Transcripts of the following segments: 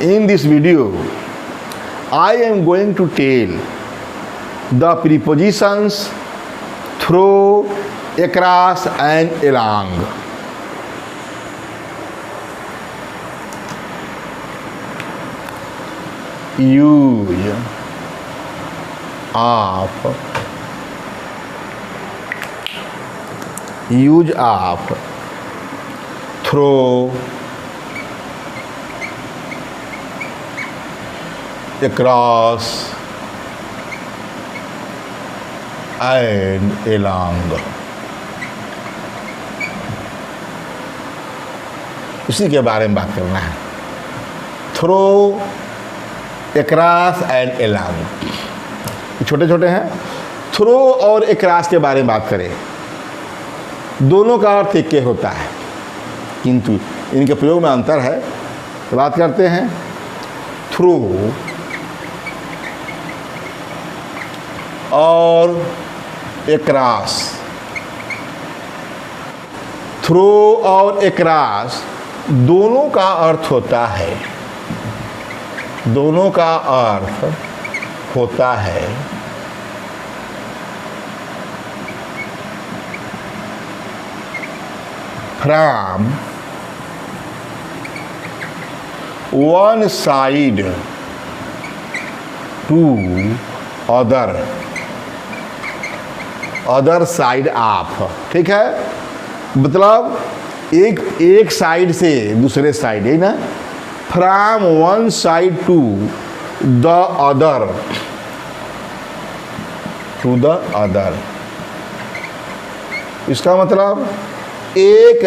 In this video, I am going to tell the prepositions through, across and along. Use of, use of, through, across and along. इसी के बारे में बात करना है. Through, across and along. छोटे छोटे हैं. थ्रो और across के बारे में बात करें, दोनों का अर्थ एक ही होता है, किंतु इनके प्रयोग में अंतर है. तो बात करते हैं थ्रू और across. थ्रू और across दोनों का अर्थ होता है, दोनों का अर्थ होता है from one side to other, other side of. ठीक है, मतलब एक साइड से दूसरे साइड, है ना. From one side to the other, to the other. इसका मतलब एक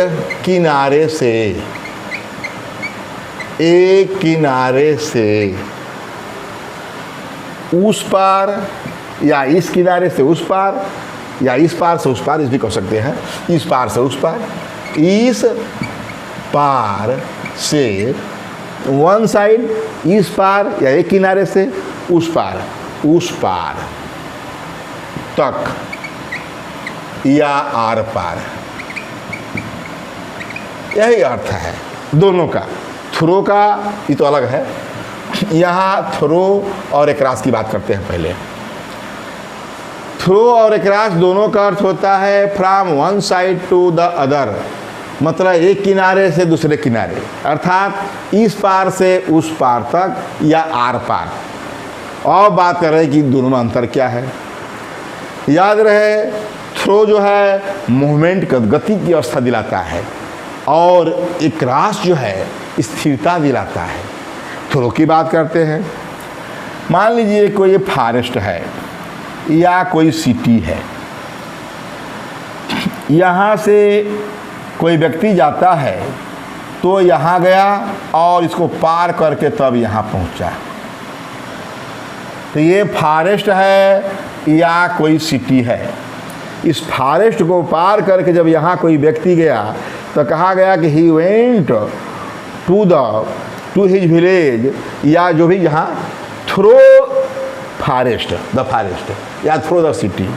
किनारे से, एक किनारे से उस पार, या इस किनारे से उस पार, या इस पार से उस पार, इस भी कह सकते हैं. इस पार से उस पार, इस पार से वन साइड, इस पार या एक किनारे से उस पार तक, या आर पार. यही अर्थ है दोनों का. थ्रो का ये तो अलग है. यहाँ थ्रो और across की बात करते हैं पहले. थ्रो और across दोनों का अर्थ होता है from one side to the other, मतलब एक किनारे से दूसरे किनारे, अर्थात इस पार से उस पार तक या आर पार. और बात कर रहे हैं कि दोनों में अंतर क्या है. याद रहे, थ्रो जो है मूवमेंट, गति की अवस्था दिलाता है, और across जो है स्थिरता दिलाता है. थ्रो की बात करते हैं. मान लीजिए कोई फॉरेस्ट है या कोई सिटी है, यहाँ से कोई व्यक्ति जाता है तो यहाँ गया और इसको पार करके तब यहाँ पहुँचा. तो ये फॉरेस्ट है या कोई सिटी है. इस फॉरेस्ट को पार करके जब यहाँ कोई व्यक्ति गया तो कहा गया कि he went to his village, या जो भी यहाँ थ्रो फॉरेस्ट, द फॉरेस्ट, या थ्रो द सिटी.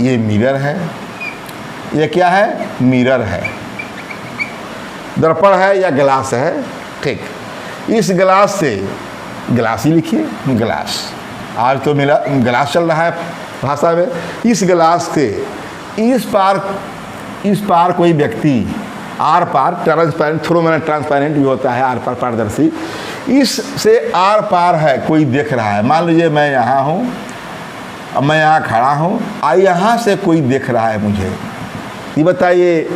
ये मिरर है. ये क्या है? मिरर है. दर्पण है या गिलास है. ठीक, इस गिलास से, गिलास ही लिखिए, गिलास. आज तो मिला गिलास चल रहा है भाषा में. इस गिलास से इस पार कोई व्यक्ति, आर पार, ट्रांसपेरेंट, थ्रो मैंने ट्रांसपेरेंट भी होता है, आर पार पारदर्शी. इससे आर पार है, कोई देख रहा है. मान लीजिए मैं यहाँ हूँ, अब मैं यहाँ खड़ा हूँ, यहाँ से कोई देख रहा है मुझे. ये बताइए,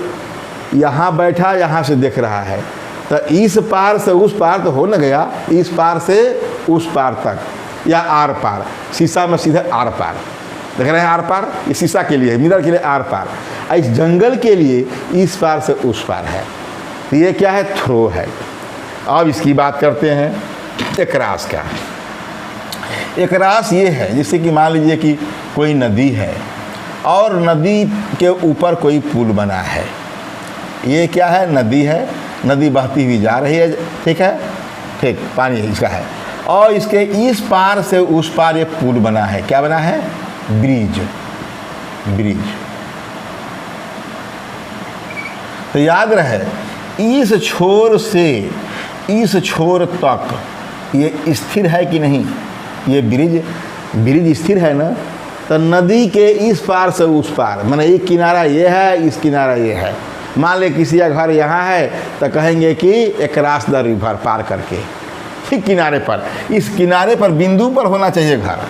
यहाँ बैठा, यहाँ से देख रहा है, तो इस पार से उस पार तो हो न गया, इस पार से उस पार तक, या आर पार. शीशा में सीधे आर पार देख रहे हैं. आर पार ये शीशा के लिए है, मिरर के लिए आर पार. इस जंगल के लिए इस पार से उस पार है. तो ये क्या है? थ्रो है. अब इसकी बात करते हैं across का. across ये है, जैसे कि मान लीजिए कि कोई नदी है और नदी के ऊपर कोई पुल बना है. ये क्या है? नदी है. नदी बहती हुई जा रही है. ठीक है, ठीक, पानी इसका है, और इसके इस पार से उस पार ये पुल बना है. क्या बना है? ब्रिज. ब्रिज. तो याद रहे, इस छोर से इस छोर तक ये स्थिर है कि नहीं, ये ब्रिज स्थिर है ना, तो नदी के इस पार से उस पार, माने एक किनारा ये है, इस किनारा ये है। मान ले किसी का घर यहाँ है तो कहेंगे कि अक्रॉस द रिवर, पार करके, ठीक किनारे पर, इस किनारे पर बिंदु पर होना चाहिए घर,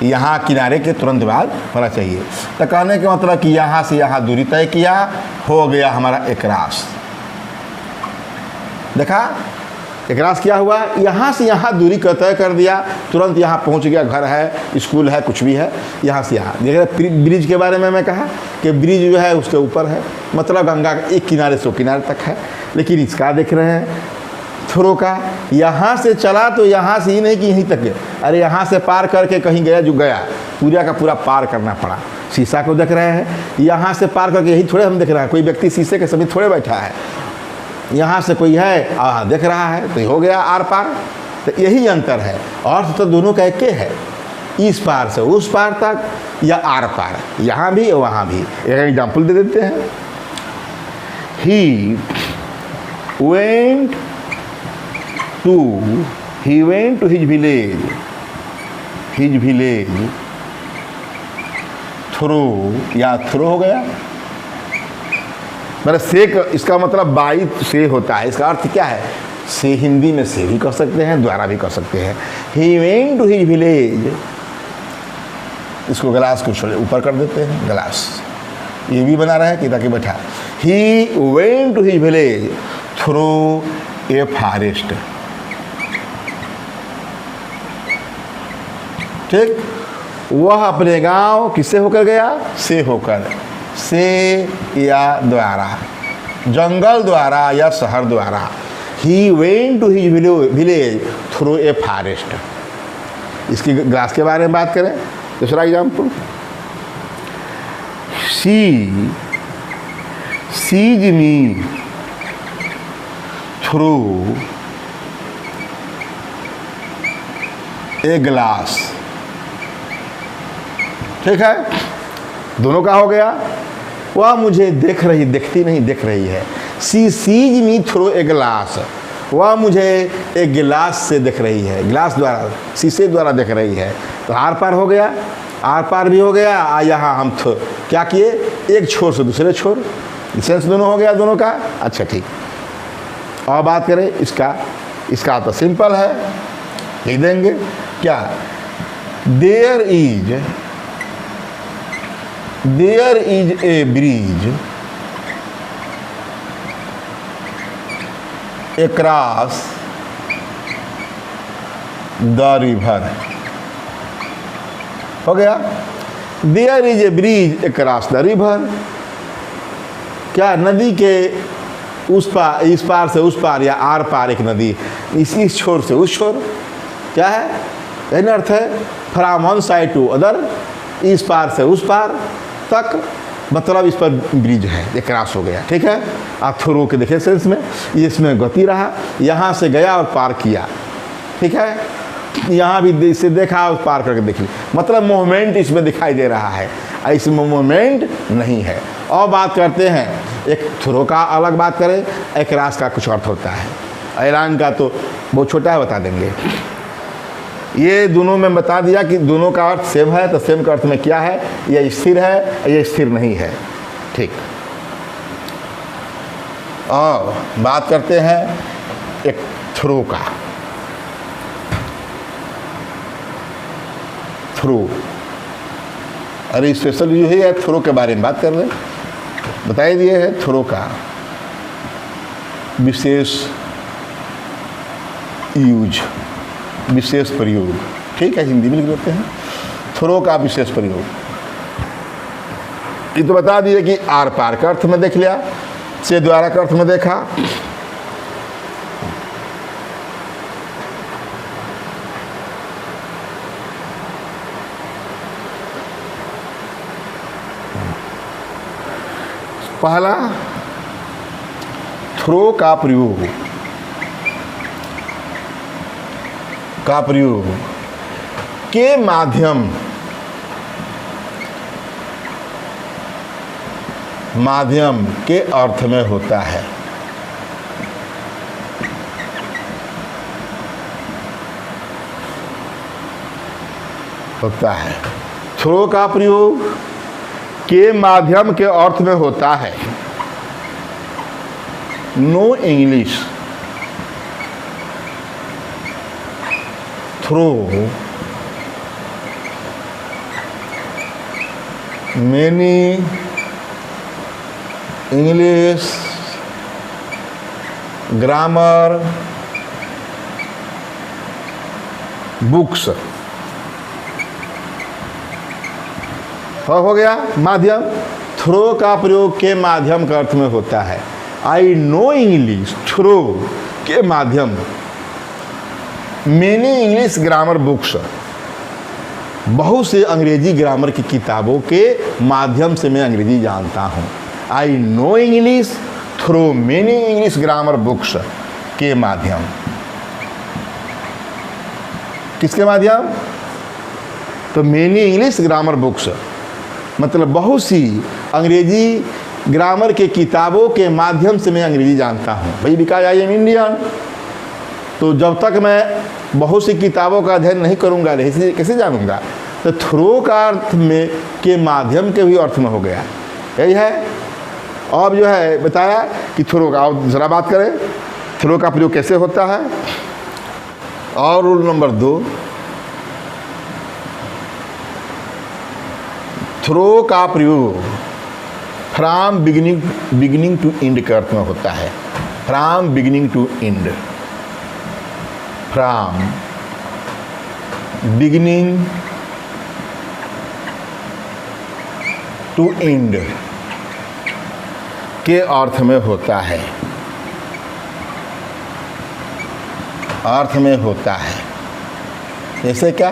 यहाँ किनारे के तुरंत बाद होना चाहिए। तो कहने का मतलब कि यहाँ से यहाँ दूरी तय किया, हो गया हमारा अक्रॉस। देखा अक्रॉस क्या हुआ, यहाँ से यहाँ दूरी का तय कर दिया, तुरंत यहाँ पहुँच गया, घर है, स्कूल है, कुछ भी है, यहाँ से यहाँ। देख रहे ब्रिज के बारे में मैं कहा कि ब्रिज जो है उसके ऊपर है, मतलब गंगा एक किनारे से किनारे तक है। लेकिन इसका देख रहे हैं थ्रो का, यहाँ से चला तो यहाँ से ही नहीं कि यहीं तक गया, अरे यहाँ से पार करके कहीं गया, जो गया पूरा का पूरा पार करना पड़ा। शीशा को देख रहे हैं, यहाँ से पार करके यही थोड़े हम देख रहे हैं, कोई व्यक्ति शीशे के सभी थोड़े बैठा है, यहाँ से कोई है देख रहा है, तो हो गया आर पार। तो यही अंतर है, अर्थ तो दोनों का एक है, इस पार से उस पार तक या आर पार, यहाँ भी और वहाँ भी। एक एग्जाम्पल दे देते हैं, he went to his village through, या थ्रू हो गया, मतलब से, इसका मतलब बाई से होता है। इसका अर्थ क्या है, से हिंदी में से भी कह सकते हैं, द्वारा भी कह सकते हैं। He went to his village, इसको ग्लास को ऊपर कर देते हैं, ग्लास ये भी बना रहा है कि ताकि बैठा। He went to his village through a forest, ठीक, वह अपने गांव किससे होकर गया, से होकर, से या द्वारा, जंगल द्वारा या शहर द्वारा। He went to his village through a forest. इसकी ग्लास के बारे में बात करें, दूसरा example, she sees me through a glass, ठीक है, दोनों का हो गया। वह मुझे देखती नहीं देख रही है, she sees me through a glass, वह मुझे एक गिलास से देख रही है, ग्लास द्वारा, शीशे द्वारा देख रही है। तो आर पार हो गया, आर पार भी हो गया। यहाँ हम क्या किए, एक छोर से दूसरे छोर, सेंस दोनों हो गया दोनों का। अच्छा ठीक, और बात करें इसका तो सिंपल है, लिख देंगे क्या, there is a bridge across the river, हो गया, there is a bridge across the river. क्या, नदी के उस पार, इस पार से उस पार या आर पार एक नदी, इस छोर से उस छोर, क्या है, यही अर्थ है, from one side to other, इस पार से उस पार तक, मतलब इस पर ब्रिज है, ये क्रॉस हो गया, ठीक है। आप थ्रू के देखे सेंस में, ये इसमें गति रहा, यहाँ से गया और पार किया, ठीक है, यहाँ भी इसे देखा और पार करके देख लिया, मतलब मूवमेंट इसमें दिखाई दे रहा है, इसमें मूवमेंट नहीं है। और बात करते हैं, एक थ्रो का अलग बात करें, एक क्रॉस का कुछ अर्थ होता है, ऐलान का तो बहुत छोटा है, बता देंगे। ये दोनों में बता दिया कि दोनों का अर्थ सेम है, तो सेम का अर्थ में क्या है, ये स्थिर है, ये स्थिर नहीं है, ठीक। और बात करते हैं एक थ्रो का, थ्रो, अरे स्पेशल जो है थ्रो के बारे में बात कर रहे, बताई दिए है थ्रो का विशेष यूज, विशेष प्रयोग, ठीक है, हिंदी में लिख देते हैं, थ्रो का विशेष प्रयोग। ये तो बता दिए कि आर पार का अर्थ में देख लिया, से द्वारा का अर्थ में देखा। पहला, थ्रो का प्रयोग, के माध्यम के अर्थ में होता है। होता है। थ्रो का प्रयोग के माध्यम के अर्थ में होता है। No English, through many English grammar books. हो गया माध्यम। थ्रो का प्रयोग के माध्यम का अर्थ में होता है। आई नो इंग्लिश थ्रो के माध्यम, मेनी इंग्लिश ग्रामर बुक्स, बहुत से अंग्रेजी ग्रामर की किताबों के माध्यम से मैं अंग्रेजी जानता हूँ। I know English through many English grammar books के माध्यम। किसके माध्यम? तो मेनी इंग्लिश ग्रामर बुक्स मतलब बहुत सी अंग्रेजी ग्रामर के किताबों के माध्यम से मैं अंग्रेजी जानता हूँ। भाई बिकॉज आई एम इंडियन, तो जब तक मैं बहुत सी किताबों का अध्ययन नहीं करूँगा कैसे जानूँगा? तो थ्रू का अर्थ में के माध्यम के भी अर्थ में हो गया, यही है। अब जो है बताया कि थ्रू का, अब ज़रा बात करें थ्रू का प्रयोग कैसे होता है। और रूल नंबर 2, थ्रू का प्रयोग फ्रॉम बिगिनिंग टू एंड के अर्थ में होता है। From beginning to end, from beginning to end के अर्थ में होता है, अर्थ में होता है। जैसे क्या?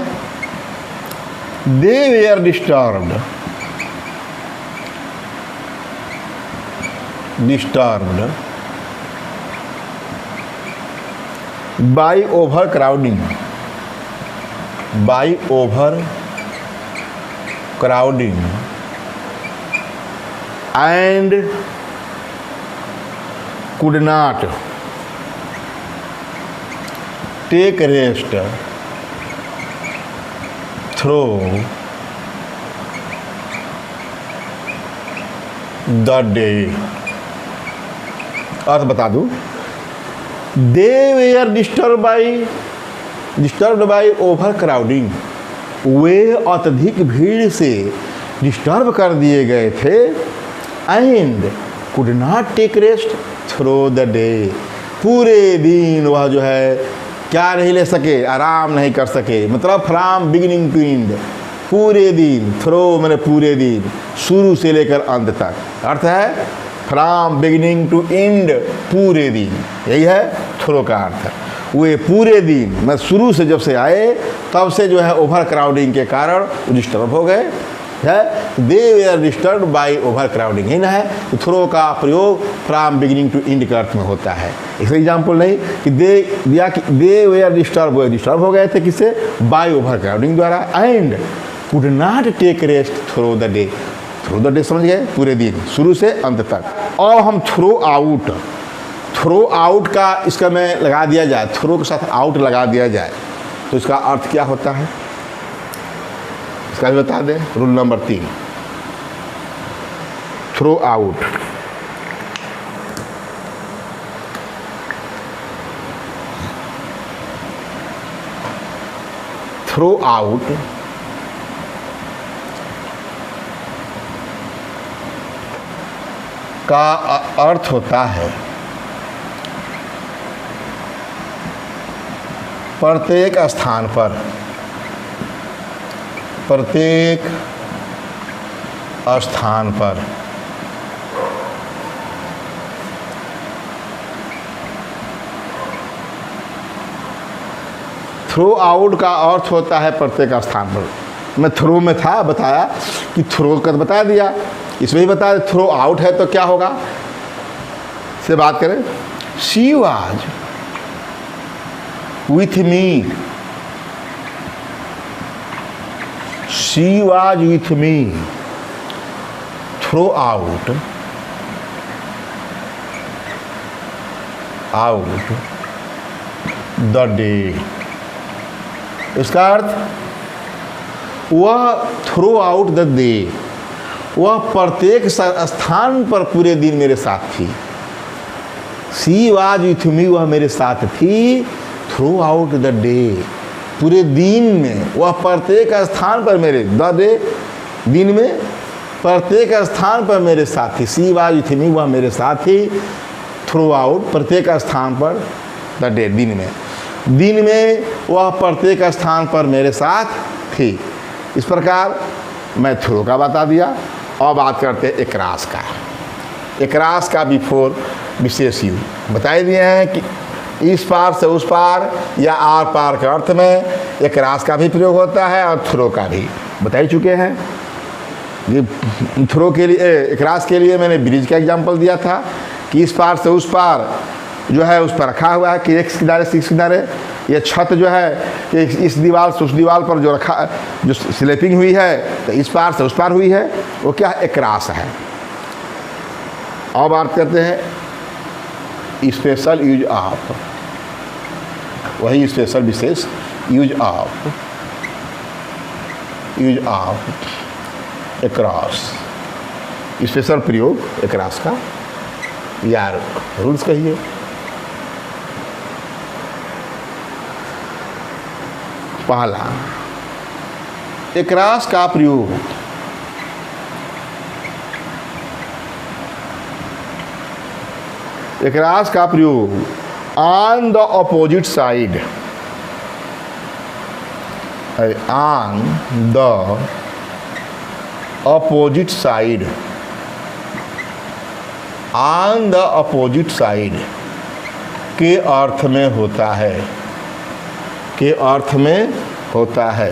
They were disturbed, by overcrowding, by overcrowding and could not take rest through the day। अर्थ बता दूं, they were disturbed by over crowding, वे अत्यधिक भीड़ से डिस्टर्ब कर दिए गए थे। And could not take rest through the day, पूरे दिन वह जो है क्या नहीं ले सके, आराम नहीं कर सके। मतलब फ्रॉम बिगिनिंग टू एंड, पूरे दिन। थ्रो मैंने पूरे दिन, शुरू से लेकर अंत तक। अर्थ है फ्रॉम बिगिनिंग टू एंड, पूरे दिन, यही है थ्रो का अर्थ। वे पूरे दिन मैं शुरू से जब से आए तब से जो है ओवर क्राउडिंग के कारण डिस्टर्ब हो गए है। They were disturbed by overcrowding, ही ना है। तो थ्रो का प्रयोग फ्रॉम बिगिनिंग टू एंड के अर्थ में होता है। इसका एग्जाम्पल नहीं कि दे वेयर डिस्टर्ब हो गए थे किससे? बाय ओवर क्राउडिंग द्वारा। And could not take rest through the day, through the day समझ गए, पूरे दिन शुरू से अंत तक। और हम थ्रो आउट का इसका में लगा दिया जाए, थ्रो के साथ आउट लगा दिया जाए तो इसका अर्थ क्या होता है, इसका भी बता दें। Rule number 3, throughout. Throughout का अर्थ होता है प्रत्येक स्थान पर, प्रत्येक स्थान पर थ्रो आउट का अर्थ होता है प्रत्येक स्थान पर। मैं थ्रो में था, बताया कि थ्रो का बता दिया, इसमें ही बताया थ्रो आउट है तो क्या होगा से बात करें। She was with me, she was with me throughout the day। इसका अर्थ वह थ्रू आउट द डे, वह प्रत्येक स्थान पर पूरे दिन मेरे साथ थी। सी वाज विथ मी, वह मेरे साथ थी थ्रू आउट द डे, पूरे दिन में। वह प्रत्येक स्थान पर मेरे, द डे दिन में प्रत्येक स्थान पर मेरे साथ थी। सी वाज विथ मी, वह मेरे साथ थी थ्रू आउट, प्रत्येक स्थान पर, द डे दिन में। दिन में वह प्रत्येक स्थान पर मेरे साथ थी। इस प्रकार मैं थ्रू का बता दिया। और बात करते हैं एकरास का। एकरास का बिफोर विशेष युग बता दिए हैं कि इस पार से उस पार या आर पार के अर्थ में एकरास का भी प्रयोग होता है और थ्रो का भी बता ही चुके हैं। ये थ्रो के लिए, एकरास के लिए मैंने ब्रिज का एग्जाम्पल दिया था कि इस पार से उस पार जो है उस पर रखा हुआ है कि एक किनारे से इस किनारे। ये छत जो है कि इस दीवार से उस दीवार पर जो रखा, जो स्लैपिंग हुई है तो इस पार से उस पार हुई है, वो क्या है? एकरास है। और बात करते हैं स्पेशल यूज ऑफ, वही स्पेशल विशेष यूज ऑफ एकरास, स्पेशल प्रयोग एकरास का या रूल्स कहिए। पहला, एकरास का प्रयोग on the opposite side, on the opposite side, on the opposite side के अर्थ में होता है, के अर्थ में होता है।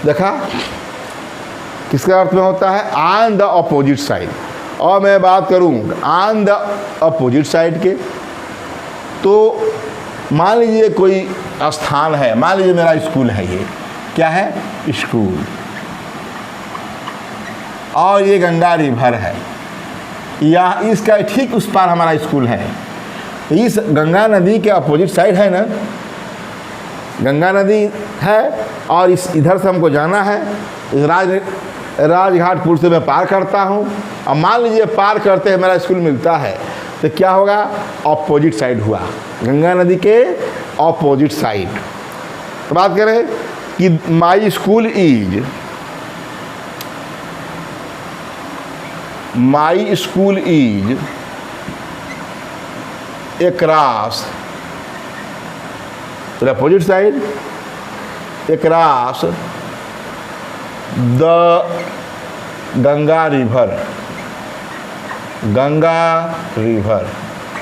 देखा किसके अर्थ में होता है? On the opposite side. और मैं बात करूं ऑन द अपोजिट साइड के, तो मान लीजिए कोई स्थान है, मान लीजिए मेरा स्कूल है, ये क्या है? स्कूल। और ये गंगा रिवर है, या इसका ठीक उस पार हमारा स्कूल है। इस गंगा नदी के अपोजिट साइड है ना, गंगा नदी है और इस इधर से हमको जाना है। इस राजघाट पुल से मैं पार करता हूँ और मान लीजिए पार करते हैं मेरा स्कूल मिलता है, तो क्या होगा? अपोजिट साइड हुआ, गंगा नदी के अपोजिट साइड। तो बात करें कि my school is across the opposite side, across the Ganga river,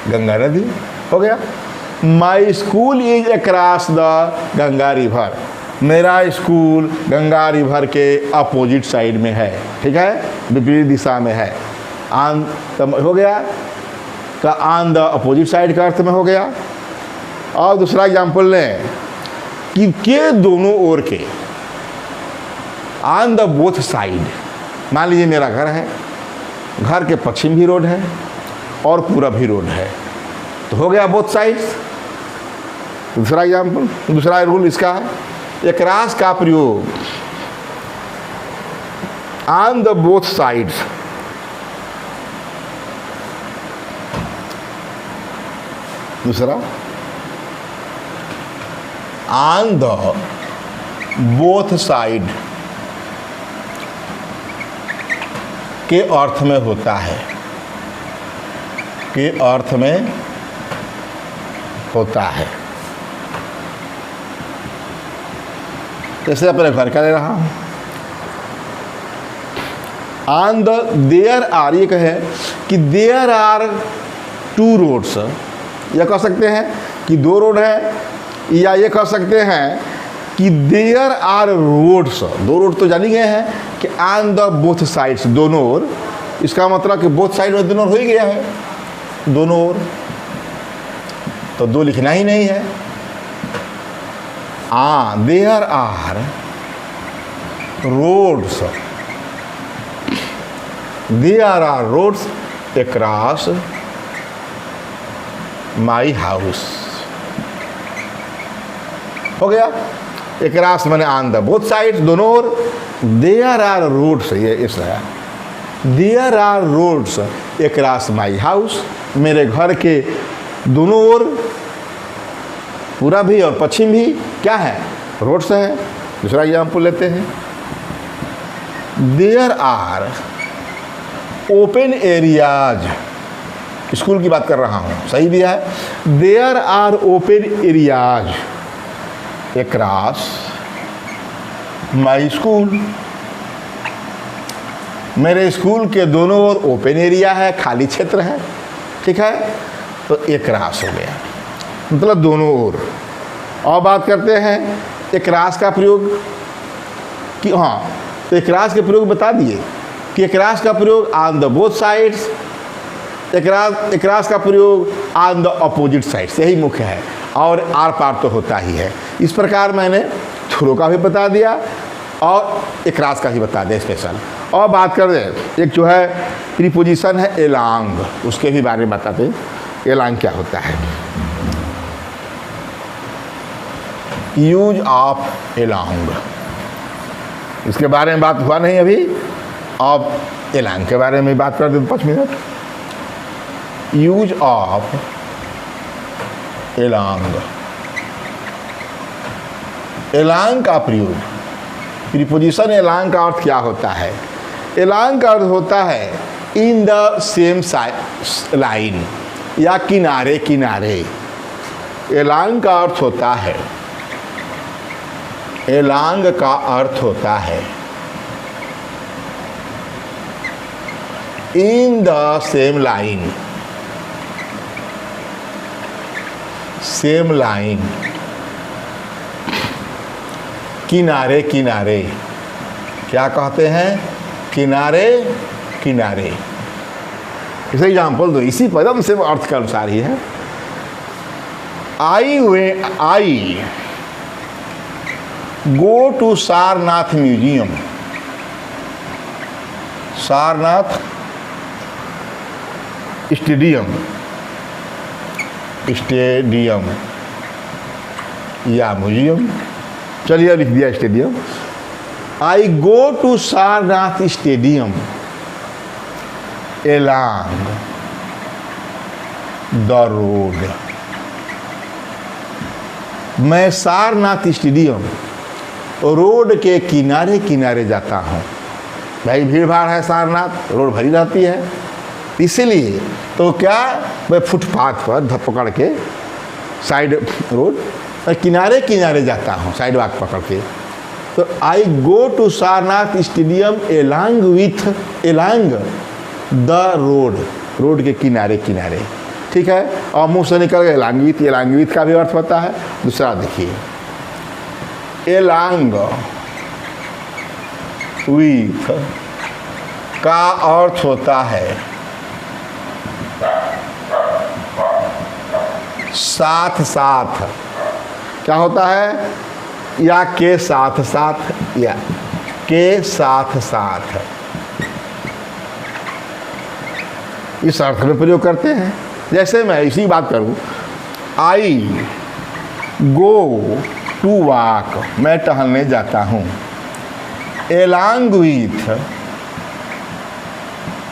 Ganga नदी हो गया। My school is across the Ganga river, मेरा स्कूल गंगा रिवर के अपोजिट साइड में है, ठीक है, विपरीत दिशा में है। ऑन हो गया का ऑन द अपोजिट साइड का अर्थ में हो गया। और दूसरा एग्जाम्पल लें कि के दोनों ओर के, ऑन द बोथ साइड। मान लीजिए मेरा घर है, घर के पश्चिम भी रोड है और पूरब भी रोड है, तो हो गया बोथ साइड्स। दूसरा एग्जाम्पल, दूसरा रूल इसका है, एकरास का प्रयोग ऑन द बोथ साइड्स, दूसरा ऑन द बोथ साइड के अर्थ में होता है, के अर्थ में होता है। जैसे अपने घर का ले रहा हूं, ऑन द देयर आर, ये कहे कि देयर आर टू रोड्स, यह कह सकते हैं कि दो रोड है, या ये कह सकते हैं कि देयर आर रोड्स, दो रोड तो जानी गए हैं कि ऑन द बोथ साइड्स, दोनों ओर। इसका मतलब कि बोथ साइड में दोनों ओर हो ही गया है, दोनों ओर, तो दो लिखना ही नहीं है। There are roads, there are roads across my house, हो गया। अक्रॉस मैंने ऑन द बोथ साइड्स, दोनों ओर। देयर आर रोड्स, ये इस रहा, there are roads across my house, मेरे घर के दोनों ओर, पूरा भी और पश्चिम भी क्या है, रोड्स हैं। दूसरा एग्जाम्पल लेते हैं, there are open areas, school की बात कर रहा हूँ, सही भी है। There are open areas across my school, मेरे स्कूल के दोनों ओर ओपन एरिया है, खाली क्षेत्र है, ठीक है। तो अक्रॉस हो गया, मतलब दोनों ओर। और बात करते हैं अक्रॉस का प्रयोग कि हाँ, तो अक्रॉस के प्रयोग बता दिए कि अक्रॉस का प्रयोग on the both sides, across का प्रयोग ऑन द अपोजिट साइड्स, यही मुख्य है। और आर पार तो होता ही है। इस प्रकार मैंने थ्रो का भी बता दिया और अक्रॉस का भी बता दिया स्पेशल। और बात कर रहे एक जो है प्रीपोजिशन है एलॉन्ग, उसके भी बारे में बताते हैं, एलॉन्ग क्या होता है। यूज ऑफ एलॉन्ग, इसके बारे में बात हुआ नहीं अभी, अब एलॉन्ग के बारे में बात कर दें 5 minute. Use of along, along का प्रयोग, प्रीपोजिशन एलॉन्ग का अर्थ क्या होता है। एलॉन्ग का अर्थ होता है इन द सेम लाइन, या किनारे किनारे। एलॉन्ग का अर्थ होता है, एलॉन्ग का अर्थ होता है in the same line, same line, किनारे किनारे। क्या कहते हैं, किनारे किनारे। इसे एग्जाम्पल दो, इसी पदम से अर्थ के अनुसार ही है। I go to Sarnath museum, Sarnath stadium, stadium या म्यूजियम, चलिए लिख दिया stadium. I go to Sarnath stadium along the road, मैं सारनाथ स्टेडियम रोड के किनारे किनारे जाता हूँ। भाई भीड़ भाड़ है सारनाथ, रोड भरी रहती है, इसीलिए तो क्या मैं फुटपाथ पर पकड़ के साइड रोड किनारे किनारे जाता हूँ, साइड वॉक पकड़ के। तो I go to Sarnath stadium along with, along the road, road के किनारे किनारे, ठीक है। और मुंह से निकल गया एलॉन्ग विथ, एलॉन्ग विथ का भी अर्थ होता है। दूसरा देखिए, एलॉन्ग विथ का अर्थ होता है साथ साथ। क्या होता है, या के साथ साथ, या के साथ साथ, इस अर्थ में प्रयोग करते हैं। जैसे मैं इसी बात करूं, आई गो टू वॉक, मैं टहलने जाता हूं, along with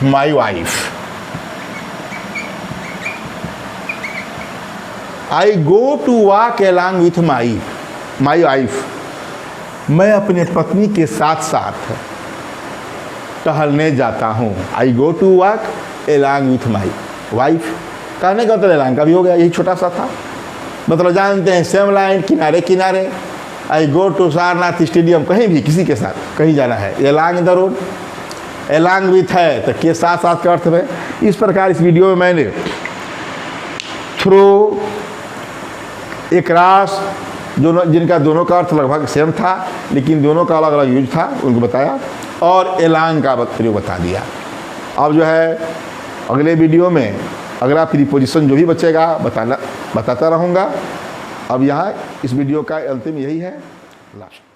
my wife. I go to walk along with my wife, मैं अपने पत्नी के साथ साथ टहलने जाता हूँ। I go to walk along with my wife, कहने का तो एलॉन्ग का भी हो गया, यही छोटा सा था। मतलब जानते हैं सेम लाइन, किनारे किनारे। आई गो टू सारनाथ स्टेडियम, कहीं भी किसी के साथ कहीं जाना है, along the road, along with है तो के साथ साथ का अर्थ है। इस प्रकार इस वीडियो में मैंने थ्रू, अक्रॉस, जिनका दोनों का अर्थ लगभग सेम था लेकिन दोनों का अलग अलग यूज था, उनको बताया, और एलॉन्ग का प्रयोग बता दिया। अब जो है अगले वीडियो में अगला प्रीपोजिशन जो भी बचेगा बताता रहूँगा। अब यहाँ इस वीडियो का अंतिम यही है, लास्ट।